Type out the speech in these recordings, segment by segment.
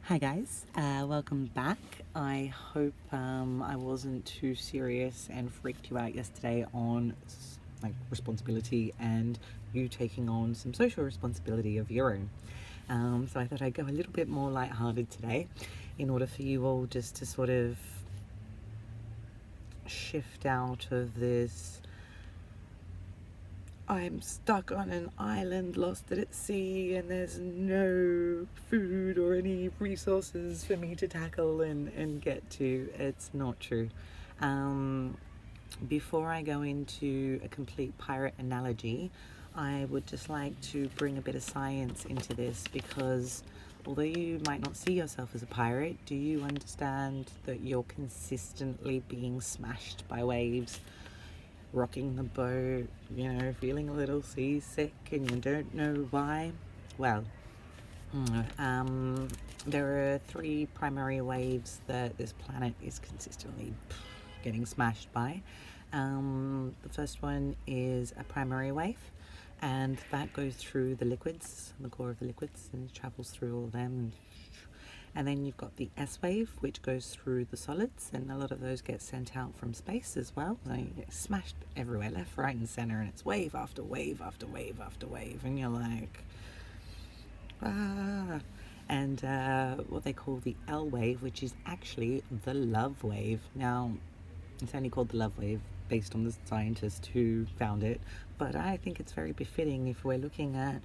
Hi guys, welcome back. I hope I wasn't too serious and freaked you out yesterday on like responsibility and you taking on some social responsibility of your own. So I thought I'd go a little bit more lighthearted today in order for you all just to sort of shift out of this I'm stuck on an island lost at sea and there's no food or any resources for me to tackle and get to. It's not true. Um, Before I go into a complete pirate analogy, I would just like to bring a bit of science into this because although you might not see yourself as a pirate, do you understand that you're consistently being smashed by waves? Rocking the boat, feeling a little seasick and you don't know why? Well, there are three primary waves that this planet is consistently getting smashed by. The first one is a primary wave, and that goes through the liquids, the core of the liquids, and travels through all of them. And then you've got the S wave, which goes through the solids, and a lot of those get sent out from space as well. So you get smashed everywhere, left, right, and center, and it's wave after wave after wave after wave, and you're like, ah. And what they call the L wave, which is actually the love wave. Now, it's only called the love wave based on the scientist who found it, but I think it's very befitting if we're looking at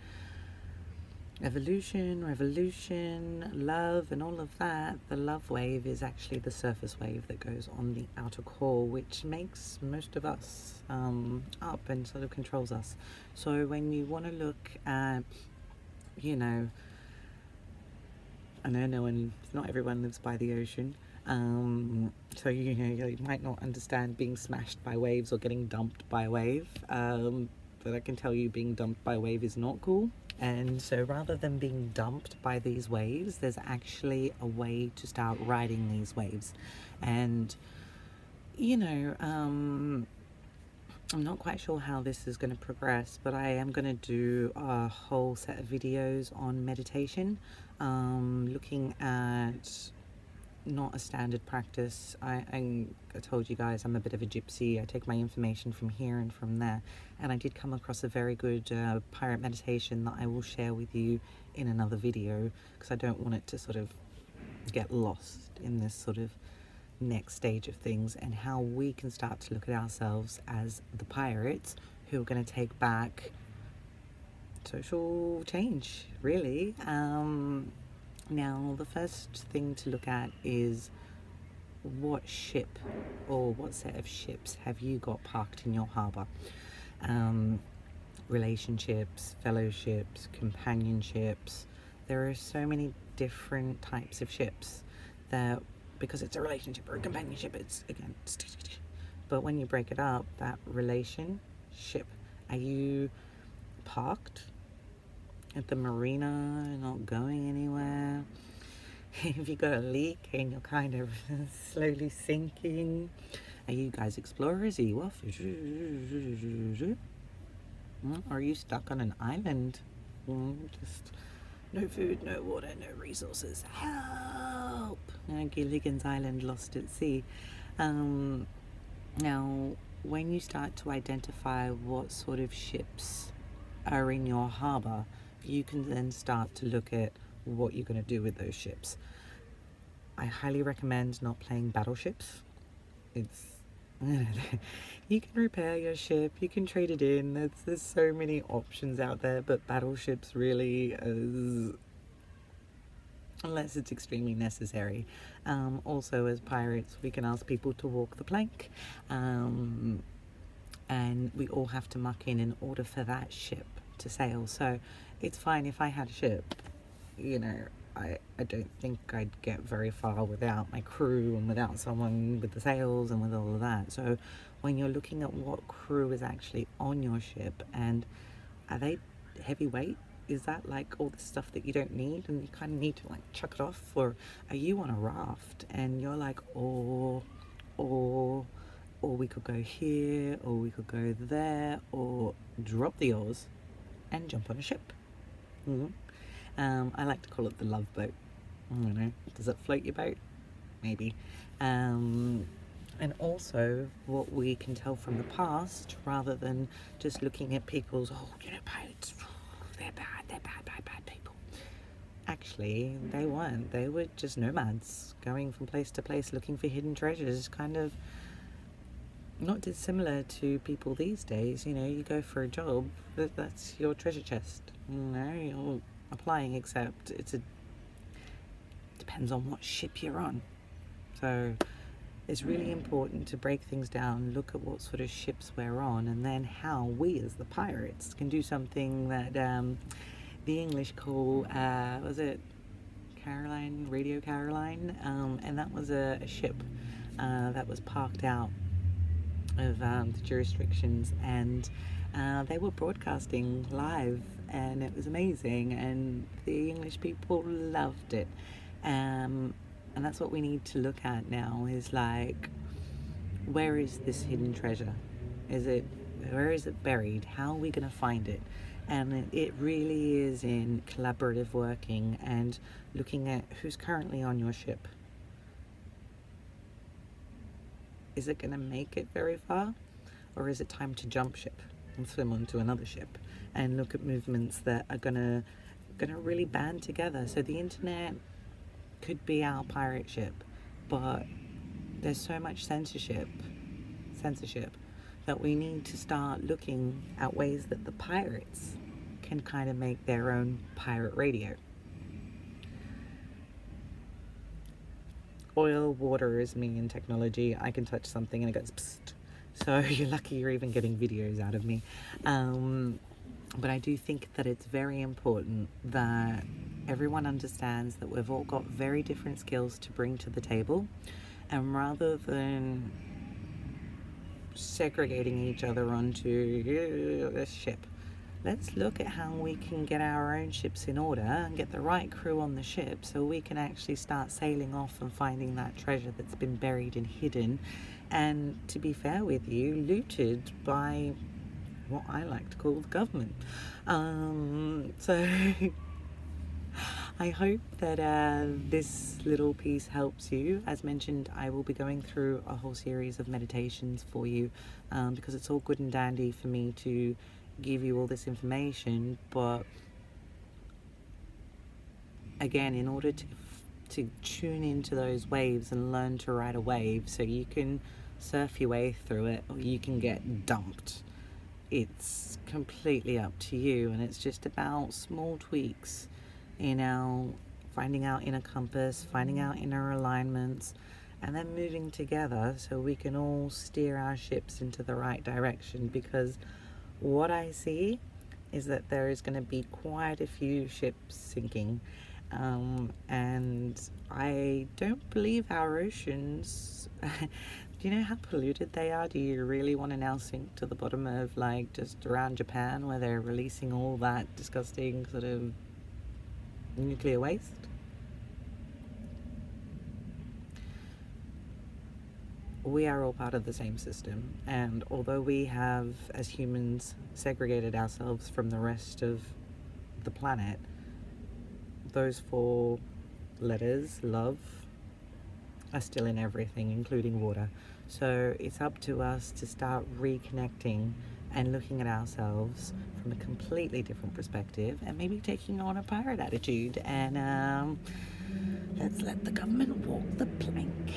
evolution, revolution, love, and all of that. The love wave is actually the surface wave that goes on the outer core, which makes most of us up and sort of controls us. So when you want to look at, I know not everyone lives by the ocean. So you might not understand being smashed by waves or getting dumped by a wave, but I can tell you being dumped by a wave is not cool. And so rather than being dumped by these waves, there's actually a way to start riding these waves. And I'm not quite sure how this is going to progress, but I am going to do a whole set of videos on meditation, looking at not a standard practice. I told you guys I'm a bit of a gypsy. I take my information from here and from there, and I did come across a very good pirate meditation that I will share with you in another video because I don't want it to sort of get lost in this sort of next stage of things and how we can start to look at ourselves as the pirates who are going to take back social change, really. Now, the first thing to look at is what ship or what set of ships have you got parked in your harbour? Relationships, fellowships, companionships. There are so many different types of ships that, because it's a relationship or a companionship, it's again, but when you break it up, that relationship, are you parked at the marina, not going anywhere? If you got a leak and you're kind of slowly sinking, are you guys explorers? Are you off? Or are you stuck on an island? Just no food, no water, no resources. Help! Gilligan's Island, lost at sea. Now, when you start to identify what sort of ships are in your harbour, you can then start to look at what you're going to do with those ships. I highly recommend not playing battleships. It's you can repair your ship, you can trade it in. There's so many options out there, but battleships really is, unless it's extremely necessary. Also, as pirates, we can ask people to walk the plank, and we all have to muck in order for that ship to sail. So it's fine if I had a ship, I don't think I'd get very far without my crew and without someone with the sails and with all of that. So when you're looking at what crew is actually on your ship, and are they heavyweight? Is that like all the stuff that you don't need and you kind of need to like chuck it off? Or are you on a raft and you're like, or we could go here, or we could go there, or drop the oars and jump on a ship? I like to call it the love boat. I don't know, does it float your boat? Maybe. And also what we can tell from the past, rather than just looking at people's, pirates, they're bad people. Actually, they weren't. They were just nomads going from place to place looking for hidden treasures, kind of not dissimilar to people these days. You go for a job, that's your treasure chest. You're applying, except depends on what ship you're on. So it's really important to break things down, look at what sort of ships we're on, and then how we as the pirates can do something that the English call, was it Caroline, Radio Caroline? And that was a ship that was parked out of the jurisdictions, and they were broadcasting live, and it was amazing, and the English people loved it. And that's what we need to look at now, is like, where is this hidden treasure? Where is it buried? How are we going to find it? And it really is in collaborative working and looking at who's currently on your ship. Is it going to make it very far? Or is it time to jump ship and swim onto another ship and look at movements that are going to really band together? So the internet could be our pirate ship, but there's so much censorship that we need to start looking at ways that the pirates can kind of make their own pirate radio. Oil, water is me in technology. I can touch something and it goes psst. So you're lucky you're even getting videos out of me. But I do think that it's very important that everyone understands that we've all got very different skills to bring to the table, and rather than segregating each other onto this ship, let's look at how we can get our own ships in order and get the right crew on the ship so we can actually start sailing off and finding that treasure that's been buried and hidden, and, to be fair with you, looted by what I like to call the government. So I hope that this little piece helps you. As mentioned, I will be going through a whole series of meditations for you, because it's all good and dandy for me to give you all this information, but again, in order to tune into those waves and learn to ride a wave so you can surf your way through it, or you can get dumped, it's completely up to you. And it's just about small tweaks in our finding our inner compass, finding our inner alignments, and then moving together so we can all steer our ships into the right direction. Because what I see is that there is going to be quite a few ships sinking, and I don't believe our oceans do you know how polluted they are? Do you really want to now sink to the bottom of, like, just around Japan, where they're releasing all that disgusting sort of nuclear waste? We are all part of the same system, and although we have, as humans, segregated ourselves from the rest of the planet, those 4 letters, love, are still in everything, including water. So it's up to us to start reconnecting and looking at ourselves from a completely different perspective, and maybe taking on a pirate attitude, and let's let the government walk the plank.